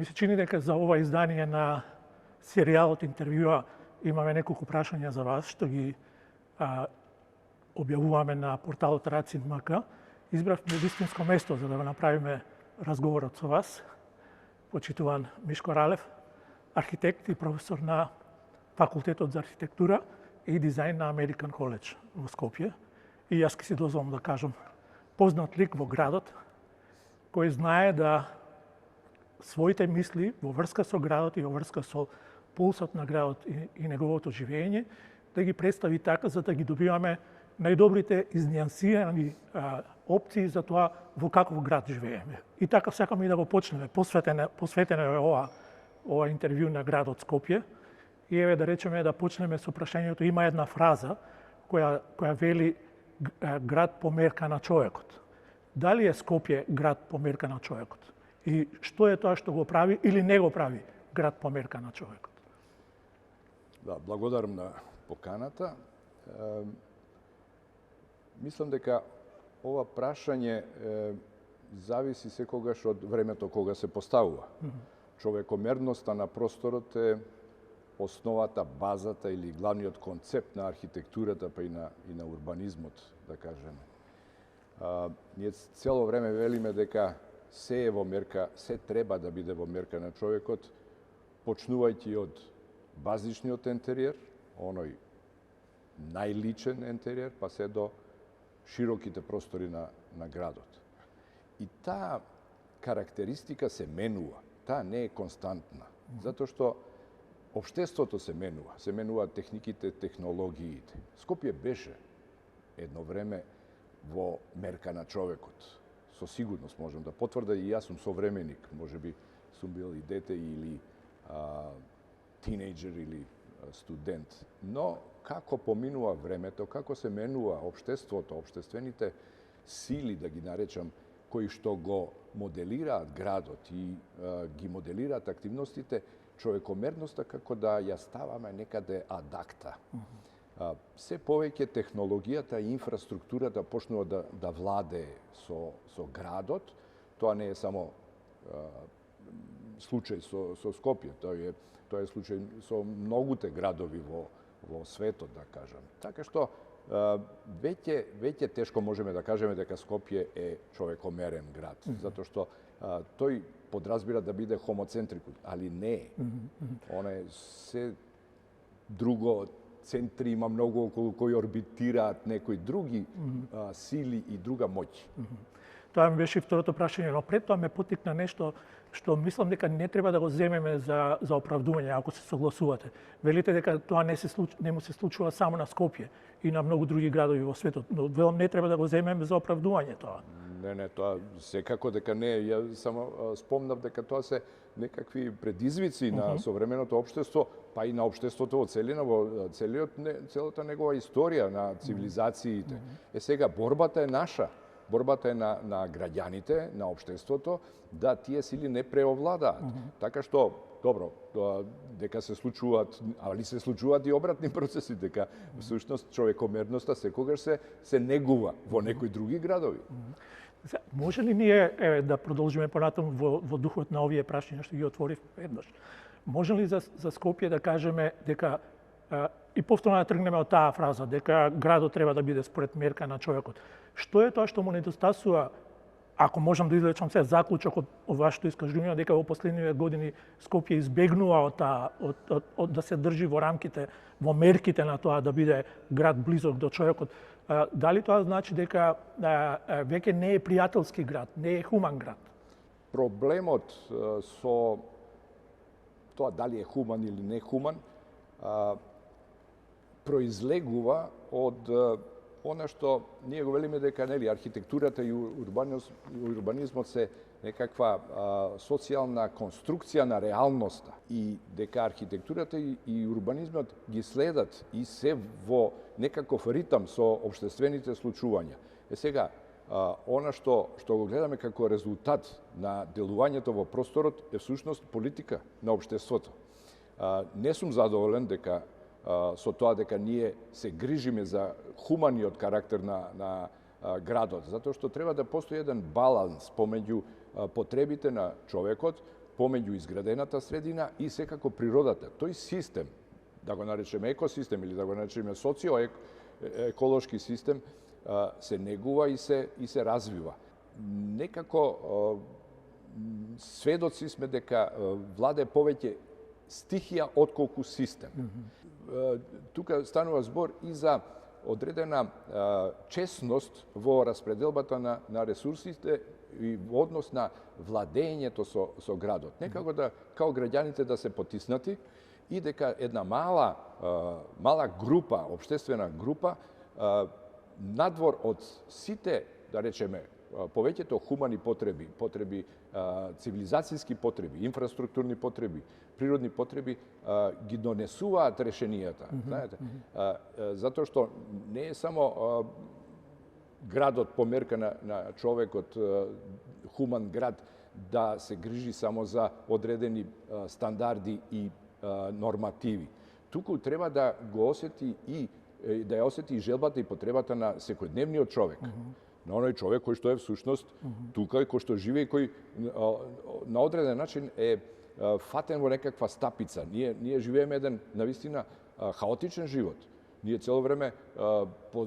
Ми се чини дека за ова издание на серијалот интервјуа имаме неколку прашања за вас, што ги објавуваме на порталот Racing.mk. Избравме вистинско место за да го направиме разговорот со вас. Почитуван Мишко Ралев, архитект и професор на Факултетот за архитектура и дизајн на American College во Скопје. И јас ке си дозволам да кажам, познат лик во градот, кој знае да своите мисли во врска со градот и во врска со пулсот на градот и неговото живење, да ги представи така за да ги добиваме најдобрите изнијансирани опции за тоа во каков град живееме. И така сакаме и да го почнеме. Посветено е ова интервју на градот Скопје. И еве да речеме да почнеме со прашањето, има една фраза која вели град по мерка на човекот. Дали е Скопје град по мерка на човекот? И што е тоа што го прави или не го прави град по мерка на човекот? Да, благодарам на поканата. Мислам дека ова прашање зависи секогаш од времето кога се поставува. Човекомерноста на просторот е основата, базата или главниот концепт на архитектурата, па и на урбанизмот, да кажеме. Ние цело време велиме дека се е во мерка, се треба да биде во мерка на човекот, почнувајќи од базичниот ентериер, оној најличен ентериер, па се до широките простори на градот. И таа карактеристика се менува, таа не е константна, затоа што општеството се менуваат техниките, технологиите. Скопје беше едно време во мерка на човекот. Со сигурност можам да потврда и јас сум современик, можеби сум бил и дете или тинејџер или студент. Но како поминува времето, како се менува општеството, општествените сили, да ги наречам, кои што го моделираат градот и ги моделираат активностите, човекомерноста како да ја ставаме некаде адакта. Се повеќе технологијата и инфраструктурата почнува да владее со градот. Тоа не е само случај со Скопје, тоа е случај со многуте градови во светот, да кажам. Така што веќе тешко можеме да кажеме дека Скопје е човекомерен град, затоа што тој подразбира да биде хомоцентрикус, али не е. Она е се друго, центри има многу околу кои орбитираат некои други сили и друга моќ. Тоа ми беше второто прашање, но пред тоа ме потикна нешто што мислам дека не треба да го земеме за оправдување, ако се согласувате. Велите дека тоа не му се случува само на Скопје и на многу други градови во светот, но велам не треба да го земеме за оправдување тоа. Не, тоа секако дека не. Ја само спомнав дека тоа се некакви предизвици на современото општество, па и на општеството во целина, во целата негова историја на цивилизациите. Сега борбата е наша. Борбата е на граѓаните, на општеството, да тие сили не преовладаат. Така што, добро, дека се случуваат, али се случуваат и обратни процеси, дека всушност човекомерноста секогаш се негува во некои други градови. Може ли ние да продолжиме понатаму во духот на овие прашања што ги отворив еднаш? Може ли за Скопје да кажеме дека и повторно да тргнеме од таа фраза дека градот треба да биде според мерка на човекот? Што е тоа што му недостасува, ако можам да извлечам се заклучок од вашето искажување, дека во последниве години Скопје избегнува од да се држи во рамките, во мерките на тоа да биде град близок до човекот? Дали тоа значи дека веќе не е пријателски град, не е хуман град? Проблемот со тоа дали е хуман или не хуман произлегува од она што ние го велиме дека архитектурата и урбанизмот се некаква социјална конструкција на реалноста и дека архитектурата и урбанизмот ги следат и се во некаков ритам со општествените случувања. Сега, она што го гледаме како резултат на делувањето во просторот е всушност политика на општеството. Не сум задоволен дека со тоа дека ние се грижиме за хуманиот карактер на градот, затоа што треба да постои еден баланс помеѓу потребите на човекот, помеѓу изградената средина и секако природата. Тој систем, да го наречеме екосистем или да го наречеме социо-еколошки систем, се негува и се развива. Некако сведоци сме дека владе повеќе стихија отколку систем. Тука станува збор и за одредена честност во распределбата на ресурсите и во однос на владењето со градот. Некако да, као граѓаните да се потиснати и дека една мала група, општествена група, надвор од сите, да речеме, повеќето хумани потреби, цивилизацијски потреби, инфраструктурни потреби, природни потреби, ги донесуваат решенијата. Знаете, затоа што не е само градот по мерка на човекот, хуман град, да се грижи само за одредени стандарди и нормативи. Туку треба да го осети и да ја осети и желбата и потребата на секојдневниот човек. На оној човек кој што е всушност тука и кој што живее, кој на одреден начин е фатен во некаква стапица. Ние живееме еден навистина хаотичен живот. Ние цело време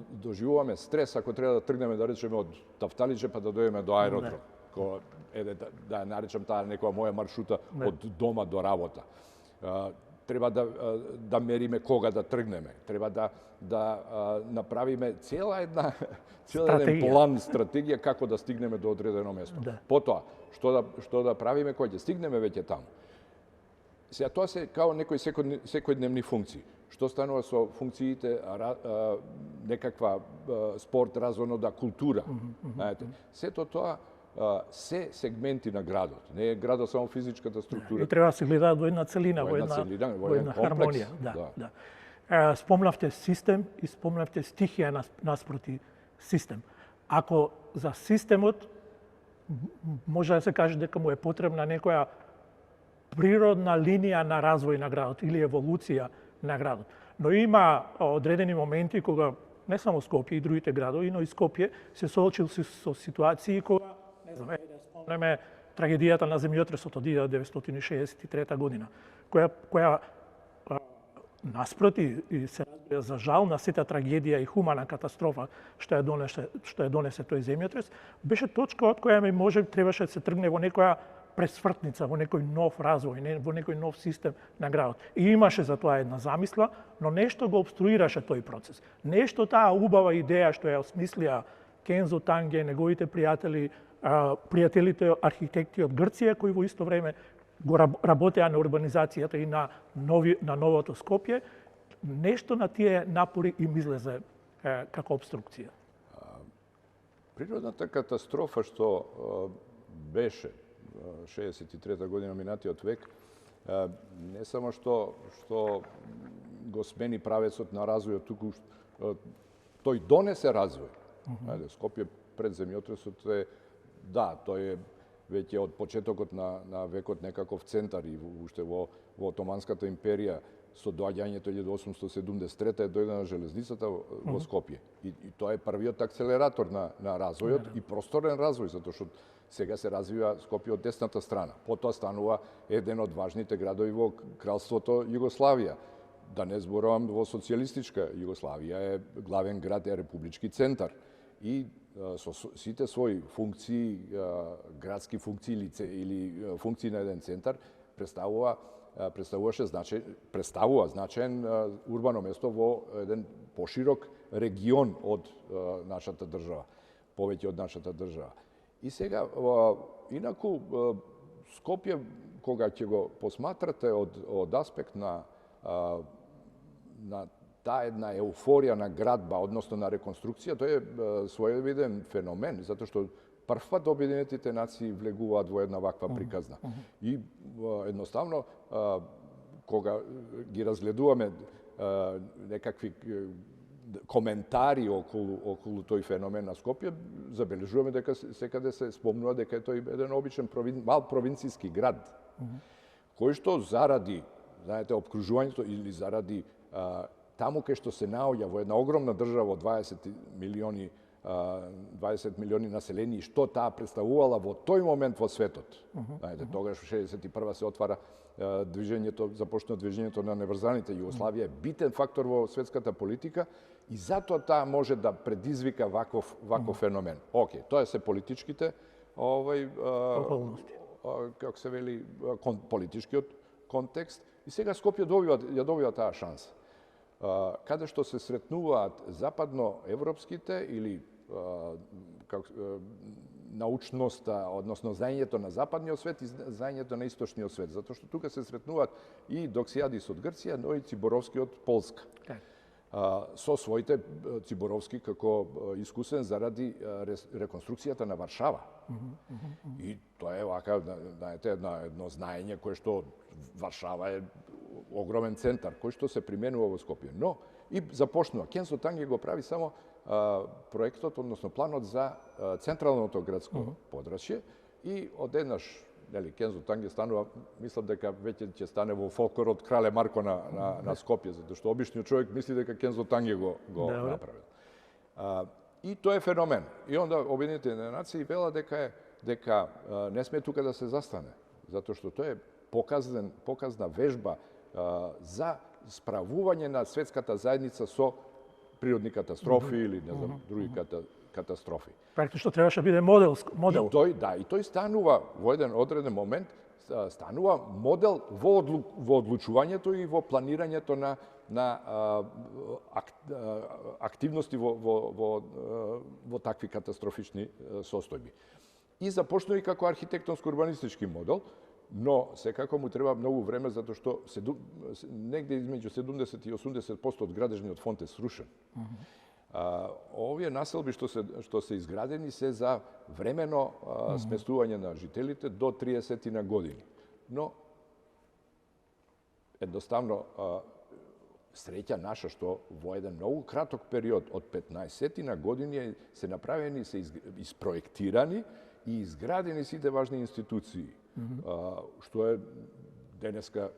доживуваме стрес ако треба да тргнеме, да речеме, од Тафталиџе па да дојдеме до аеродром. Да ја наречам таа некоја моја маршрута од дома до работа. Треба да мериме кога да тргнеме. Треба да направиме цел еден план, стратегија како да стигнеме до одредено место. Потоа, што да правиме кога ќе стигнеме веќе таму. Сега тоа се као некои секојдневни функции. Што станува со функциите, некаква спорт, развојна култура. Сето тоа се сегменти на градот. Не е градот само физичката структура. И треба да се гледаат во една целина, во една хармонија. Спомнавте систем и спомнавте стихија наспроти систем. Ако за системот може да се каже дека му е потребна некоја природна линија на развој на градот или еволуција на градот. Но има одредени моменти кога не само Скопје и другите градови, но и Скопје се соочил со ситуации кога, не знам, да спомнеме трагедијата на земјотресот од 1963 година, која наспроти и се разбира за жал на сета трагедија и хумана катастрофа што ја донесе тој земјотрес, беше точка од која требаше да се тргне во некоја пресвртница, во некој нов развој, во некој нов систем на градот. И имаше за тоа една замисла, но нешто го обструираше тој процес. Нешто таа убава идеја што ја осмислија Кензо Танге, неговите пријатели, пријателите архитекти од Грција, кои во исто време го работеа на урбанизацијата и на новото Скопје, нешто на тие напори им излезе како обструкција. Природната катастрофа што беше 63 година минатиот век, не само што го смени правецот на развојот, туку тој донесе развој. Скопје пред земјотресот е, тој е веќе од почетокот на векот некаков центар и уште во Отоманската империја со доаѓањето 1873 е дојде на железницата во Скопје. И тоа е првиот акселератор на развојот и просторен развој, затоа што сега се развива Скопје од десната страна. Потоа станува еден од важните градови во кралството Југославија. Да не зборувам во социјалистичка Југославија е главен град, е републички центар. И со сите своји функции, градски функции или функции на еден центар, представува значаен урбано место во еден поширок регион од нашата држава, повеќе од нашата држава. И сега, инаку, Скопје, кога ќе го посматрате од аспект на таа една еуфорија на градба, односно на реконструкција, тој е своевиден феномен, затоа што прв пат Обединетите нации влегуваат во една ваква приказна. И едноставно, кога ги разгледуваме некакви коментари околу тој феномен на Скопје, забележуваме дека секаде се спомнува дека е тој еден обичен мал провинцијски град, кој што заради, знаете, опкружувањето или заради таму кај што се наоѓа во една огромна држава од 20 милиони 20 милиони населени, што таа представувала во тој момент во светот. Знаете, тогаш во 61 се отвара движењето, започна движењето на неврзаните. Југославија е битен фактор во светската политика и затоа таа може да предизвика ваков феномен. Океј, тоа се политичките околности. Како се вели, политичкиот контекст. И сега Скопје добива таа шанса. Каде што се сретнуваат западноевропските или научноста, односно знаењето на западниот свет и знаењето на источниот свет. Затоа што тука се сретнуваат и Доксијадис од Грција, но и Циборовски од Полска. Со своите Циборовски како искусен заради реконструкцијата на Варшава. И тоа е вака, знаете, едно знаење кое што Варшава е огромен центар, кој што се применува во Скопје. Но и започнува. Кензо Танге го прави само проектот, односно планот за централното градско подрачје и одеднаш Кензо Танге станува, мислам дека веќе ќе стане во фолклорот Крале Марко на Скопје, затоа што обичниот човек мисли дека Кензо Танге го направил. И тоа е феномен. И онда Обединетите нации велат дека не сме тука да се застане, затоа што тоа е показна вежба за справување на светската заедница со природни катастрофи или не знам други катастрофи. Практично требаше да биде модел. И тој станува во еден одреден момент станува модел во одлучувањето и во планирањето на активности во такви катастрофични состојби. И започнува и како архитектонско-урбанистички модел, но секако му треба многу време затоа што негде измеѓу 70 и 80% од градежниот фонд е срушен. Овие населби што се изградени се за времено сместување на жителите до 30 на години. Но едноставно среќа наша што во еден многу краток период од 15 на години се направени, се испроектирани и изградени сите важни институции. Што е денеска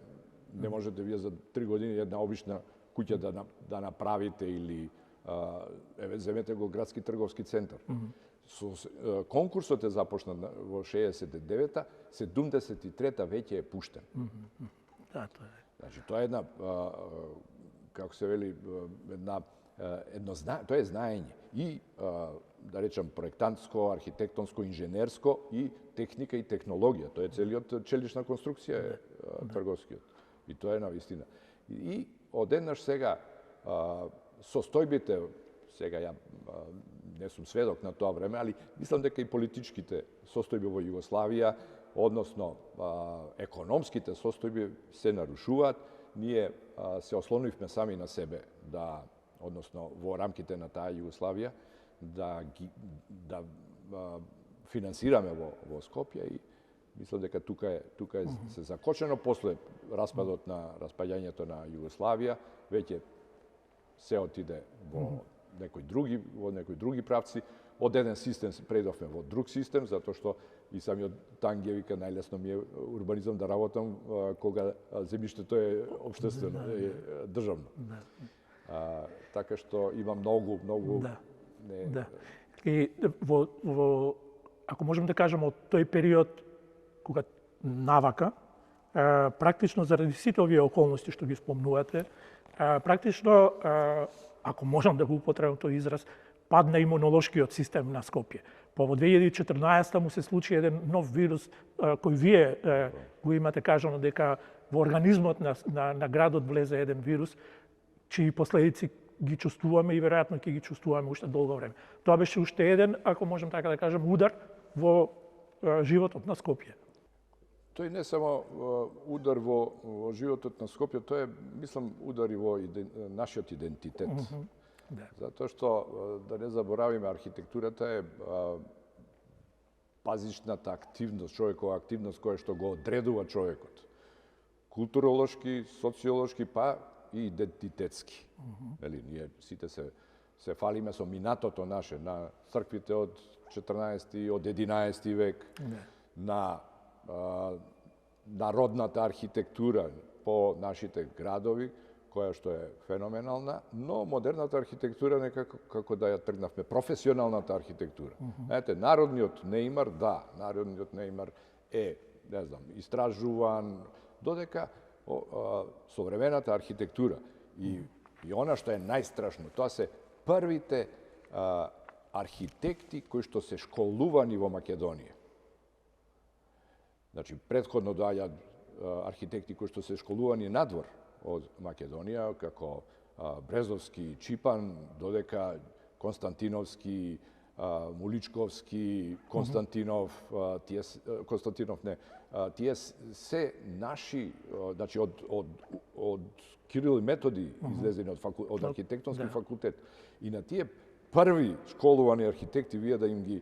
не можете вие за 3 години една обична куќа да направите или земете го градски трговски центар. Конкурсот е започна во 69-та, 73-та веќе е пуштен. Значи тоа е една, како се вели, тоа е знаење и да речам проектантско, архитектонско, инженерско и техника и технологија. Тоа е целиот челична конструкција трговскиот. И тоа е навистина. И одеднаш сега состојбите, сега ја не сум сведок на тоа време, али мислам дека и политичките состојби во Југославија, односно економските состојби се нарушуваат. Ние се ослонивме сами на себе односно во рамките на таа Југославија, да финансираме во Скопје и мислам дека тука е се закочено после распаѓањето на Југославија, веќе се отиде во некои други правци. Од еден систем предовме во друг систем, затоа што и самиот Танге вика најлесно ми е урбанизам да работам кога земјиштето е општествено, државно. Така што има многу И ако можем да кажеме од тој период кога навака, практично заради сите овие околности што ги спомнувате, практично, ако можам да го употребам тој израз, падна имунолошкиот систем на Скопје. Во 2014 му се случи еден нов вирус кој вие го имате кажано дека во организмот на градот влезе еден вирус чии последици ги чувствуваме и веројатно ќе ги чувствуваме уште долго време. Тоа беше уште еден, ако можем така да кажем, удар во животот на Скопје. Тој не само удар во животот на Скопје, тој е, мислам, удар и во нашиот идентитет. Затоа што, да не заборавиме, архитектурата е базичната активност, човекова активност која што го одредува човекот. Културолошки, социолошки, па и идентитетски. Ние сите се фалиме со минатото наше, на црквите од 14 од 11 век, на народната архитектура по нашите градови, која што е феноменална, но модерната архитектура некако како да ја тргнавме, професионалната архитектура. Знаете, народниот Нејмар, да, народниот Нејмар е, не знам, истражуван, додека современата архитектура и она што е најстрашно, тоа се првите архитекти кои што се школувани во Македонија. Значи, претходно доаѓаат архитекти кои што се школувани надвор од Македонија, како Брезовски, Чипан, додека Константиновски, Муличковски, Константинов, тие се наши, значи од Кирил и Методи излезени од архитектонски факултет. И на тие први школувани архитекти вие да им ги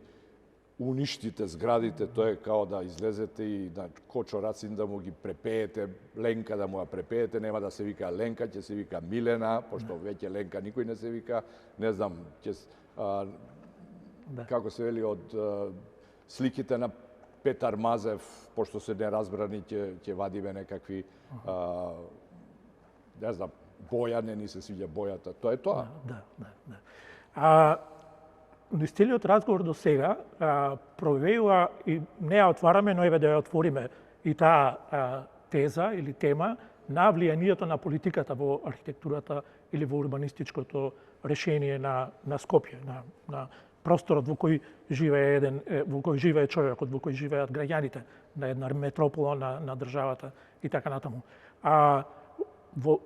уништите зградите, тоа е као да излезете и на Кочо Рацин да му ги препеете, Ленка да му ја препеете, нема да се вика Ленка, ќе се вика Милена, пошто веќе Ленка никој не се вика, не знам, како се вели од сликите на Петар Мазев, пошто се неразбрани, ќе вадиме некакви, не знам, боја, не ни се свиѓа бојата, тоа е тоа. Да. Но из целиот разговор до сега провеува и не ја отвараме, но еве да ја отвориме и таа теза или тема на влијанието на политиката во архитектурата или во урбанистичкото решение на Скопје, на просторот во кој живее човекот, во кој живеат граѓаните на една метропола на државата и така натаму. Во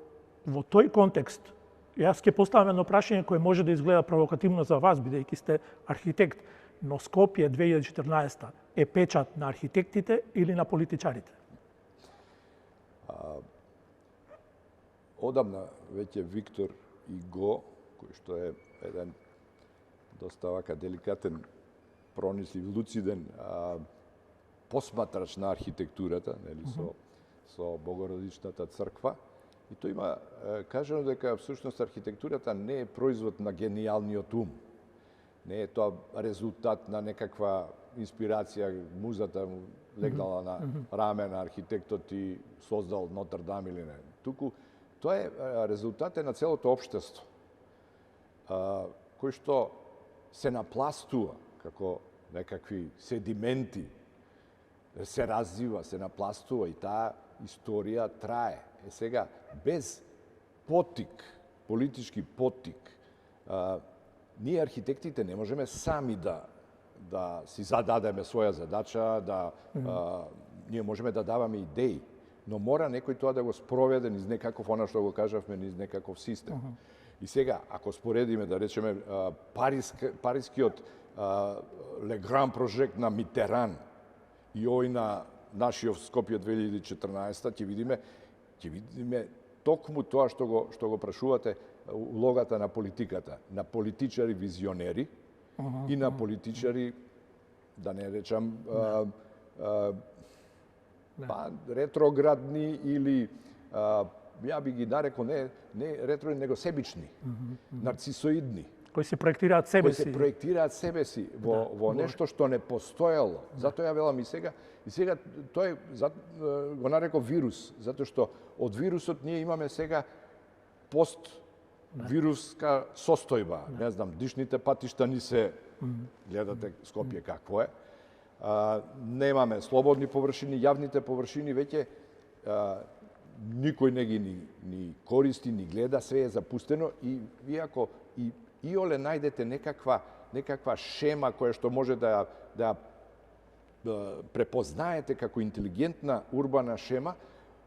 тој контекст јас ќе поставам едно прашање кое може да изгледа провокативно за вас, бидејќи сте архитект, но Скопје 2014 е печат на архитектите или на политичарите? Одамна веќе Виктор Иго, кој што е еден доста вака деликатен, пронислив, луциден посматрач на архитектурата, нели, со Богородичната црква. И тој има кажано дека всушност архитектурата не е производ на гениалниот ум. Не е тоа резултат на некаква инспирација, музата му легнала на раме на архитектот и создал Нотр-Дам или не. Туку тоа е резултат на целото општество, кој што се напластува како некакви седименти, се развива, се напластува и таа историја трае. Сега, без поттик, политички поттик, ние архитектите не можеме сами да си зададеме своја задача, ние можеме да даваме идеи, но мора некој тоа да го спроведе низ некаков, она што го кажавме, низ некаков систем. И сега, ако споредиме, да речеме, парискиот Le Grand Project на Митеран и овој на нашиот Скопје 2014, ќе видиме токму тоа што го прашувате, улогата на политиката, на политичари визионери и на политичари, да не речам, ретроградни или ја би ги нарекол не ретроградни, него себични, нарцисоидни. Кои се проектираат себе си. Кои се проектираат себе си во нешто што не постоело. Затоа ја велам и сега тој го нарекол вирус, затоа што од вирусот ние имаме сега пост-вируска состојба. Не знам, дишните патишта ни се, гледате Скопје какво е. Немаме слободни површини, јавните површини веќе никој не ги ни користи, ни гледа, све е запустено и вие ако иоле најдете некаква шема која што може да ја препознаете како интелигентна урбана шема,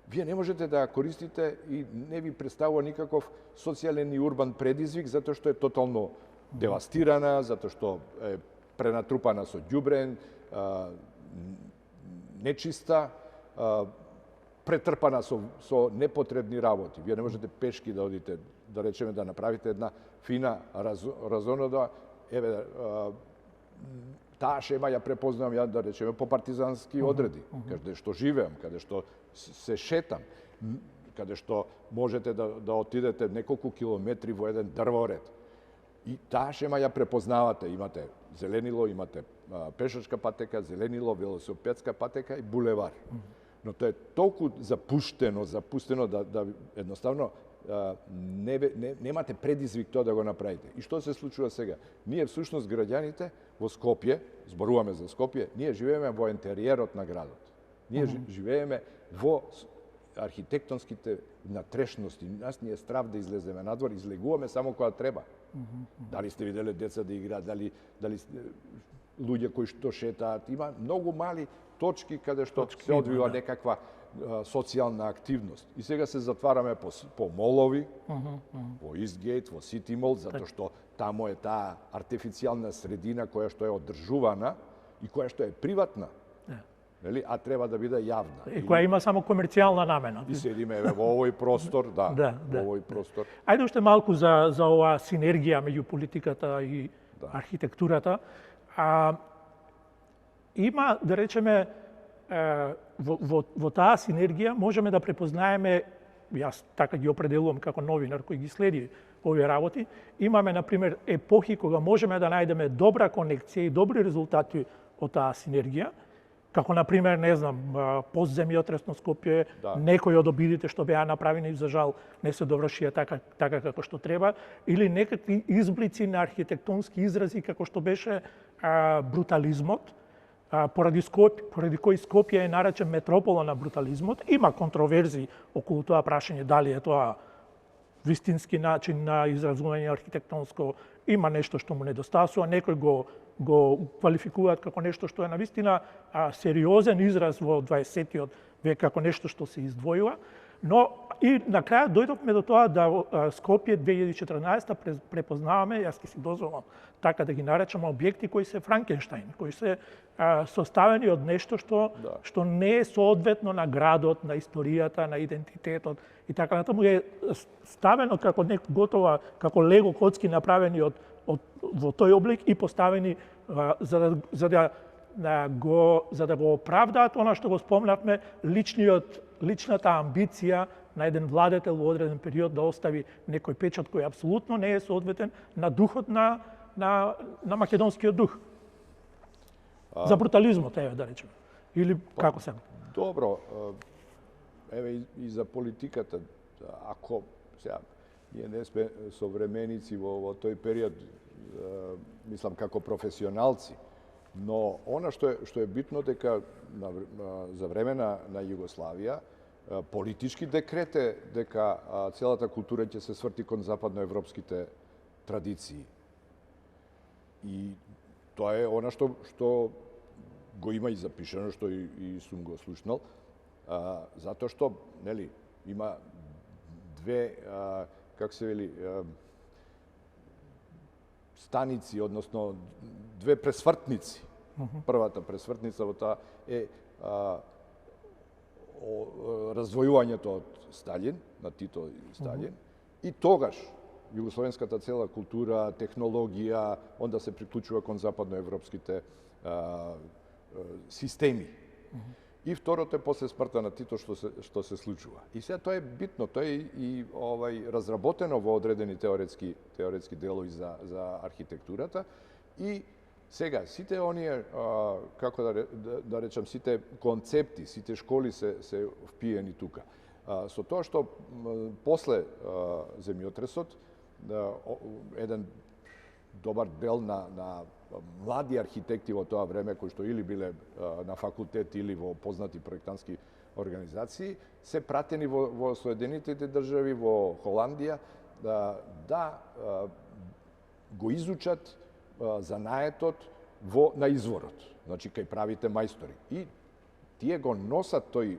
вие не можете да ја користите и не ви представува никаков социјален и урбан предизвик, затоа што е тотално девастирана, затоа што е пренатрупана со ѓубре, нечиста, претрпана со непотребни работи. Вие не можете пешки да одите, да речеме, да направите една фина разонода, еве, таа шема ја препознавам ја, да речеме, по партизански одреди, каде што живеам, каде што се шетам, каде што можете да отидете неколку километри во еден дрворед. И таа шема ја препознавате, имате зеленило, имате пешачка патека, зеленило, велосипедска патека и булевар. Но тоа е толку запуштено да едноставно немате предизвик тоа да го направите. И што се случува сега? Ние всушност граѓаните во Скопје, зборуваме за Скопје, ние живееме во интериерот на градот. Ние живееме во архитектонските натрешности. Нас ни е страв да излеземе надвор, излегуваме само кога треба. Дали сте виделе деца да играат, дали луѓе кои што шетаат. Има многу мали точки каде што се одвива некаква социјална активност. И сега се затвараме по молови, во Истгейт, во Сити Мол, затоа што таму е таа артифицијална средина која што е одржувана и која што е приватна. Нели? А треба да биде јавна. И која има само комерцијална намена. И седиме во овој простор, во овој простор. Ајде уште малку за оваа синергија меѓу политиката и архитектурата. Има, да речеме, во таа синергија можеме да препознаеме, јас така ги определувам како новинар кој ги следи овие работи, имаме, например, епохи кога можеме да најдеме добра конекција и добри резултати од таа синергија, како, например, не знам, постземјотресно Скопје, некои од обидите што беа направени, за жал, не се довршија така како што треба, или некакви изблици на архитектонски изрази како што беше брутализмот, поради кој Скопје е наречен метропола на брутализмот. Има контроверзии околу тоа прашање дали е тоа вистински начин на изразување архитектонско, има нешто што му недостасува, некој го квалификуваат како нешто што е навистина сериозен израз во 20-тиот век, како нешто што се издвојува. Но и на крај дојдовме до тоа да Скопје 2014 препознаваме, јас ќе си дозволам така да ги наречам, објекти кои се Франкенштајн, кои се составени од нешто што не е соодветно на градот, на историјата, на идентитетот и така натаму, е ставено како готова, како лего коцки направени во тој облик и поставени за да го оправдаат она што го спомнавме, личната амбиција на еден владетел во одреден период да остави некој печат кој апсолутно не е соодветен на духот на македонскиот дух. За брутализмот, еве да речеме. Или како се? Добро, еве и за политиката, ако сега ние не сме современици во тој период, мислам како професионалци, но она што е битно дека за време на Југославија политички декрет е дека целата култура ќе се сврти кон западноевропските традиции. И тоа е она што го има и запишено, што и сум го слушнал, затоа што, нели, има две, как се вели, станици, односно две пресвртници. Првата пресвртница во таа е раздвојувањето од Сталин, на Тито и Сталин, и тогаш југословенската цела култура, технологија, онда се приклучува кон западноевропските системи. И второто е после смртта на Тито што се случува. И сега тоа е битно, тоа е и разработено во одредени теоретски делови за архитектурата. И сега сите оние, како да речам, сите концепти, сите школи се впиени тука. Со тоа што после земјотресот еден добар дел на млади архитекти во тоа време, кои што или биле на факултет или во познати проектантски организации, се пратени во Соединетите држави, во Холандија, да го изучат занаетот на изворот, значи кај правите мајстори. И тие го носат тој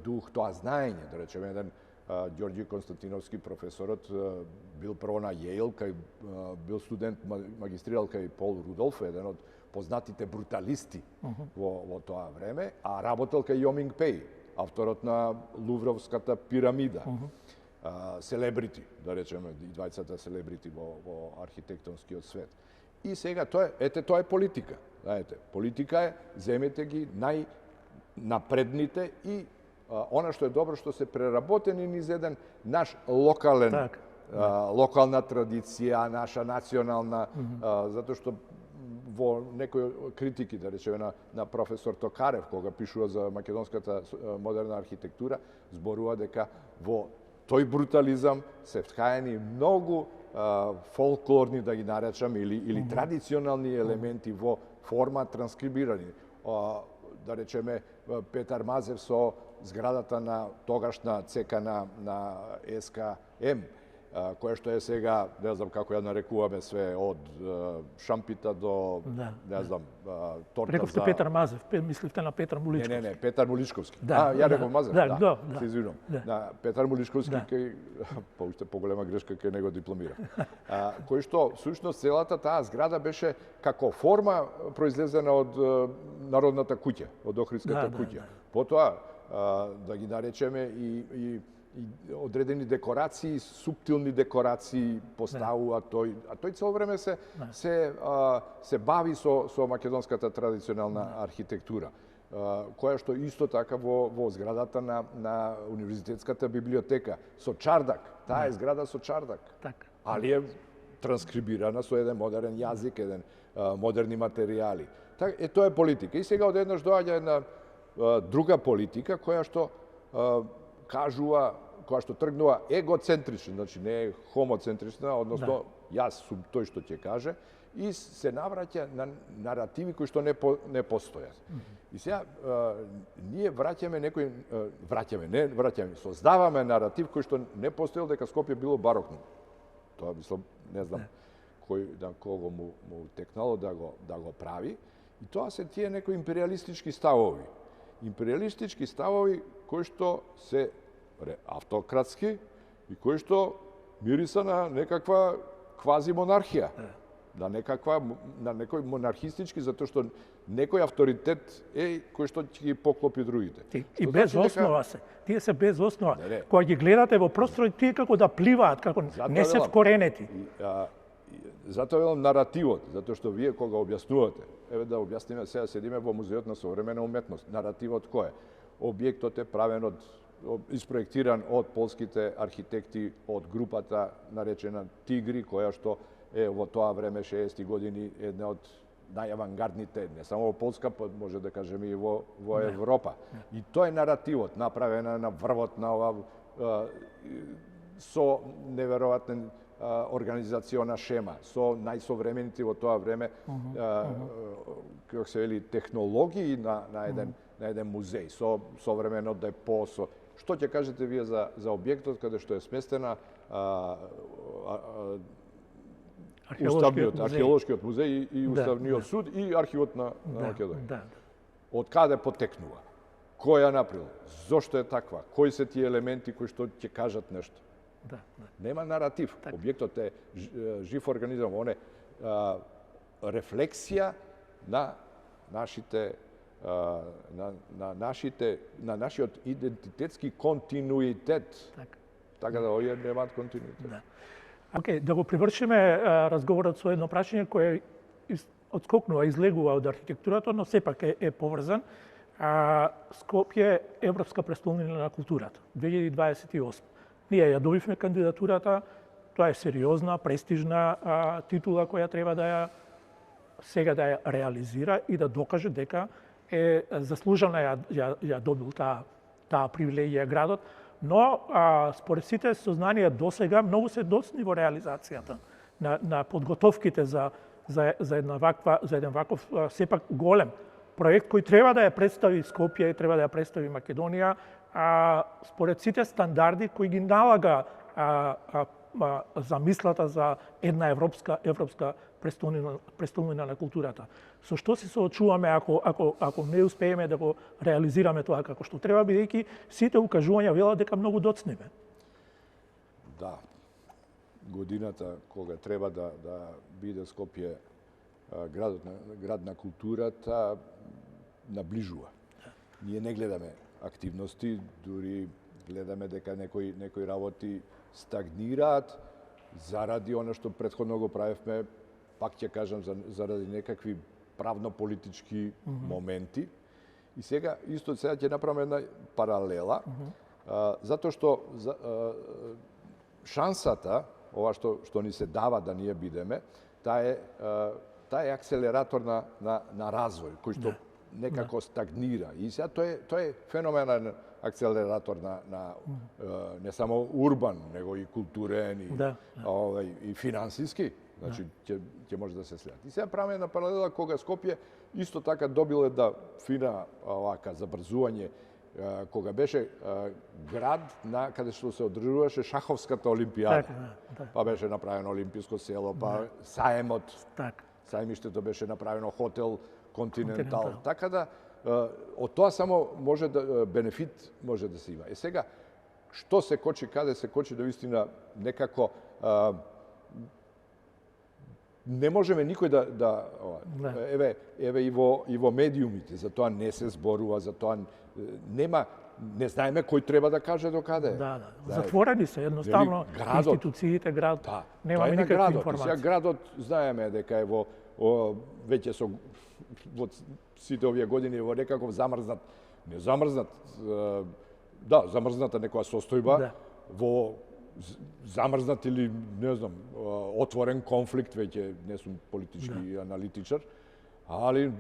дух, тоа знаење, да речеме, еден Ѓорѓи Константиновски, професорот, бил прво на Јејл, кај бил студент, магистрирал кај Пол Рудолф, еден од познатите бруталисти во тоа време, а работел кај Јоминг Пеј, авторот на Лувровската пирамида. Селебрити, да речеме, и двајцата селебрити во архитектонскиот свет. И сега тоа е политика. Знаете, политика е, земете ги најнапредните и она што е добро што се преработени низ еден наш локална традиција, наша национална, затоа што во некои критики, да речеме, на професор Токарев, кога пишува за македонската модерна архитектура, зборува дека во тој брутализам се вткаени многу фолклорни, да ги наречам, или традиционални елементи во форма транскрибирани. Да речеме, Петар Мазев со зградата на тогашна ЦК на СКМ, која што е сега, не знам како ја нарекуваме све, од шампита до, не знам, торта за... Рековте Петар Мазев, мисливте на Петар Муличковски. Не, Петар Муличковски. Ја реков Мазев, да, се извинувам. На Петар Муличковски, па уште поголема грешка кај него дипломира. Кој што, всушност, целата таа зграда беше како форма произлезена од Народната куќа, од Охридската куќа. Потоа, да ги наречеме и одредени декорации, суптилни декорации поставува тој, а тој цело време се бави со македонската традиционална архитектура, која што исто така во зградата на Универзитетската библиотека со чардак, таа е зграда со чардак, али е транскрибирана со еден модерен јазик, еден модерни материјали. Тоа е политика. И сега одеднаш доаѓа една друга политика која што кажува, која што тргнува егоцентрична, значи не е хомоцентрична, односно јас сум тој што ќе каже, и се навраќа на наративи кои што не постојат. И сега ние создаваме наратив кој што не постоел дека Скопје било барокно. Тоа мислам, не знам кој на кого му текнало да го прави. И тоа се тие некои империалистички ставови. Империалистички ставови кои што се автократски и кои што мириса на некаква квази монархија. На некој монархистички, затоа што некој авторитет е кој што ќе ги поклопи другите. И без основа се. Тие се без основа. Кога ги гледате во просторот, тие како да пливаат, како не се вкоренети. Затоа велам наративот, затоа што вие кога објаснувате, еве да објасниме, сега седиме во Музеот на современа уметност. Наративот кој е? Објектот е правен испроектиран од полските архитекти од групата наречена Тигри, која што е во тоа време 60-ти години една од најавангардните, не само во Полска, може да кажеме и во Европа. И тоа е наративот, направена на врвот на ова со неверојатен организациона шема, со најсовремените во тоа време, како се вели, технологии на еден музеј, со современо депо, Што ќе кажете вие за објектот каде што е сместена археолошкиот музеј и Уставниот суд и архивот на Македонија? Од каде потекнува? Кој ја направил? Зошто е таква? Кои се тие елементи кои што ќе кажат нешто? Нема наратив. Објектот е жив организам, он е рефлексија на нашиот идентитетски континуитет. Така да овие немаат континуитет. Океј, да го привршиме разговорот со едно прашање кое одскокнува, излегува од архитектурата, но сепак е поврзан. Скопје е Европска престолнина на културата, 2028. Ние ја добивме кандидатурата, тоа е сериозна, престижна титула која треба сега да ја реализира и да докаже дека е заслужена ја добил таа привилегија градот, но според сите сознанија досега многу се доцни во реализацијата на подготовките за еден ваков сепак голем проект кој треба да ја представи Скопје и треба да ја представи Македонија, според сите стандарди кои ги налага замислата за една европска престолнина на културата. Со што се соочуваме ако не успееме да го реализираме тоа како што треба, бидејќи сите укажувања велат дека многу доцнеме? Да. Годината кога треба да биде Скопје град на културата наближува. Ние не гледаме активности, дури гледаме дека некои работи стагнираат заради она што претходно го правевме, пак ќе кажам, заради некакви правно-политички моменти. И сега ќе направиме една паралела, затоа што шансата, ова што ни се дава да ние бидеме, таа е акселератор на развој, кој што некако стагнира. И сега тоа е феноменален акцелератор на не само урбан, него и културен и финансиски. Значи, ќе може да се следат. И сега правиме една паралела кога Скопје исто така добиле да фина овака забрзување кога беше град на каде што се одржуваше шаховската олимпијада. Па беше направено олимписко село, па саемот. Сајмиштето беше направено хотел Континентал. Така да од тоа само може да бенефит може да се има. Сега што се кочи, каде се кочи, навистина некако не можеме никој еве и во медиумите, за тоа не се зборува, за тоа не знаеме кој треба да каже до каде. Затворени се едноставно институциите, град, немаме никакви информации. Сега градот знаеме дека е веќе во сите овие години во некаков замрзнат, не замрзнат, замрзната некоја состојба, во замрзнат или, не знам, отворен конфликт, веќе не сум политички аналитичар, али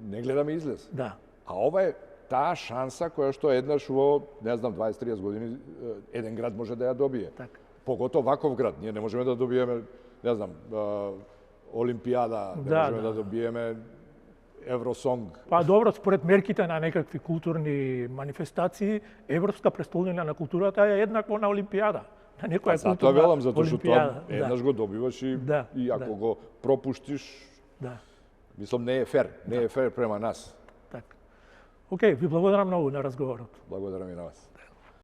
не гледаме излез. А ова е таа шанса која што еднаш во, не знам, 20-30 години еден град може да ја добие. Поготово ваков град. Ние не можеме да добиеме, не знам, Олимпијада, не можеме да добиеме Евросонг. Па добро, според мерките на некакви културни манифестации, Европска престолнина на културата е еднакво на Олимпијада. На некоја културна затоа велам, затоа што тоа еднаш го добиваш и ако го пропуштиш, мислам, не е фер, не е фер према нас. Океј, ви благодарам многу на разговорот. Благодарам и на вас.